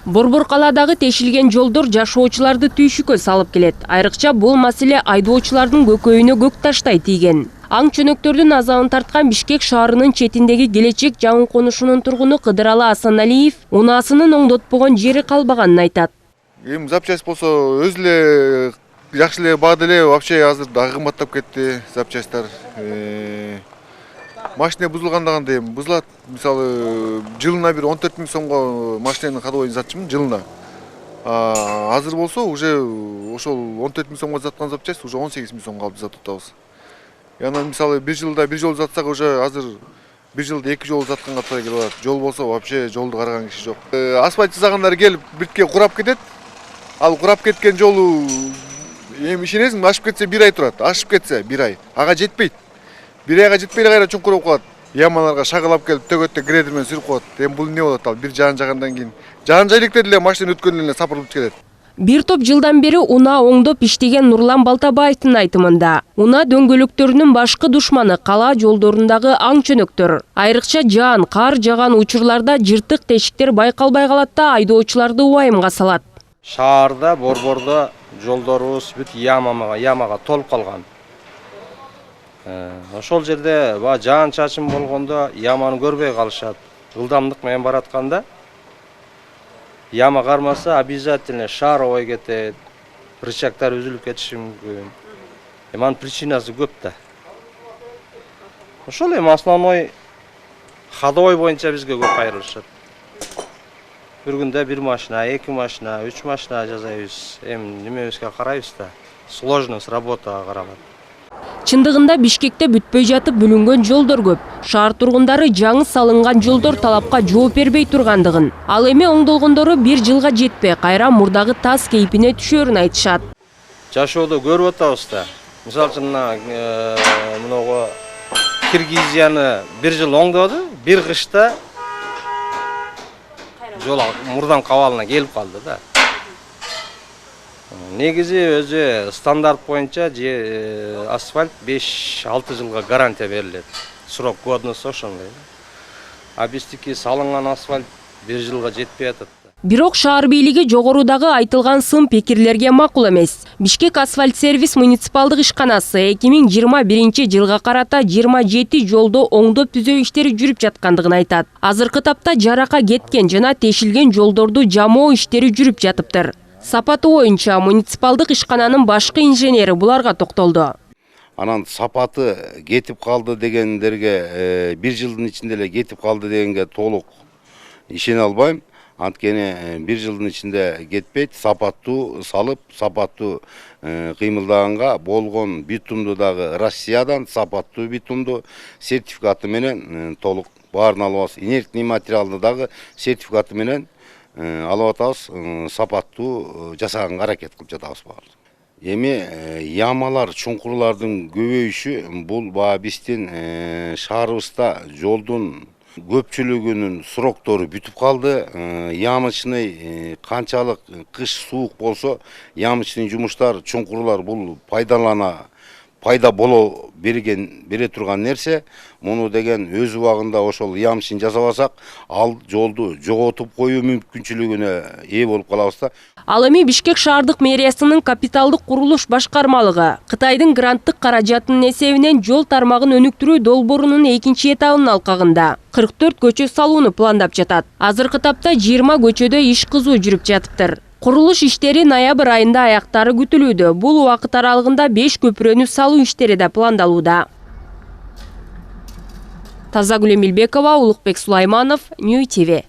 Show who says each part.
Speaker 1: Борбор калаадагы тешилген жолдор жашоочуларды түйшүккө салып келет. Айрыкча бул маселе айдоочулардын көкөйүнө көк таштай тийген. Аң чөнөктөрдүн азабын тарткан Бишкек шаарынын четиндеги Келечек жаңы конушунун тургуну Кыдыралы Асаналиев унаасынын оңдотпогон жери калбаганын айтат.
Speaker 2: Эми запчасть болсо өзү эле жакшы эле баада эле, вообще азыр дагы кымбаттап кетти запчасттар. Машина бузулгандаганда эми бузулат. Мисалы, жылына бир 14 000 сомго машинаны ходовой сатчумун жылына. Азыр болсо уже ошол 14 000 сомго саткан запчасть уже 18 000 сомго алып сатып атабыз. Яна мисалы бир жылда бир жол сатсак уже азыр бир жылда 2 жол сатканга туура келип атат. Жол болсо вообще жолду караган киши жок. Асфальт жасагандар келип бирке курап кетет. Ал курап кеткен жолу эми ишенесиңби, ашып кетсе 1 ай турат. Ашып кетсе 1 ай. Ага жетпейт. 1 айга жетпей кайра чуңкур болуп калат. Ямаларга шагылап келип төгөттө грейдер менен сүрүп коет. Эми бул эмне болот ал? Бир жаан жагандан кийин жаан жайлыкта деле машина өткөндөн эле сапырылып кетет.
Speaker 1: Бир топ жылдан бери унаа оңдоп иштеген Нурлан Балтабаевдин айтымында, унаа дөңгөлөктөрүнүн башкы душманы калаа жолдорундагы аң чөнөктөр. Айрыкча жаан, кар жаган учурларда жыртык тешиктер байкалбай калат да айдоочуларды убайымга салат.
Speaker 3: Шаарда, Борбордо жолдорубуз бүт ямага толуп калган. Ошол жерде жаан чачым болгондо яманы көрбөй калышат. Ылдамдык менен баратканда яма кармаса обязательно шаровой кетет. Рычагдар үзүлүп кетиши мүмкүн. Анын причинасы көп да. Ошол эми основной ходовой боюнча бизге көп кайрылышат. Bir günde 1 машина, 2 машина, 3 машина жасайбыз. Эми немебизге карайбыз да. Сложность работага караган.
Speaker 1: Чындыгында Бишкекте бүтпөй жатып бүлүнгөн жолдор көп. Шаар тургундары жаңы салынган жолдор талапка жооп бербей тургандыгын, ал эми оңдолгондору 1 жылга жетпей кайра мурдагы таз кейпине түшөрүн айтышат.
Speaker 3: Жашоодо көрүп атабыз да. Мисалы үчүн мынагы Киргизияны 1 жыл оңдоду, 1 кышта жол мурдан кабалына келип калды да. Негизи өзү стандарт боюнча асфальт 5-6 жылга гарантия берилет. Срок годности ошондой. А биздики салынган асфальт 1 жылга жетпей атат.
Speaker 1: Бирок шаар бийлиги жогорудагы айтылган сын пикирлерге макул эмес. Бишкек асфальт сервис муниципалдык ишканасы 2021 жылга карата 27 жолдо оңдоп түзөө иштери жүрүп жаткандыгын айтат. Азыркы тапта жарака кеткен жана тешилген жолдорду жамоо иштери жүрүп жатыптыр. Сапаты боюнча муниципалдык ишкананын башкы инженери буларга токтолду.
Speaker 4: Анан сапаты кетип калды дегендерге 1 жылдын ичинде эле кетип калды дегенге толук ишене албайм. Анткени 1 жылдын ичинде кетпейт, сапаттуу салып, сапаттуу кыймылдаганга болгон битумду дагы Россиядан сапаттуу битумду сертификаты менен толук баарын алабыз. Инертный материалды дагы сертификаты менен алып атабыз, сапаттуу жасаганга аракет кылып жатабыз баары. Эми ямалар, чуңкурлардын көбөйүшү бул биздин шаарыбызда жолдун көпчүлүгүнүн сроктору бүтүп калды. Ямычный канчалык кыш суук болсо, ямычный жумуштар, чуңкурлар бул пайда боло бере турган нерсе. Муну деген өз убагында ошол ямчын жасабасак, ал жолду жоготуп коюу мүмкүнчүлүгүнө ээ болуп калабыз да.
Speaker 1: Ал эми Бишкек шаардык мэриясынын капиталдык курулуш башкармалыгы Кытайдын гранттык каражатынын эсебинен жол тармагын өнүктүрүү долбоорунун 2-чи этабынын алкагында 44 көчө салууну пландап жатат. Азыркы тапта 20 көчөдө иш кызуу жүрүп жатыптыр. Курулуш иштери ноябрь айында аяктары күтүлүүдө. Бул убакыт аралыгында 5 көпүрөнү салуу иштери да пландалууда. Тазагүл Эмилбекова, Улукбек Сулайманов, Нью ТВ.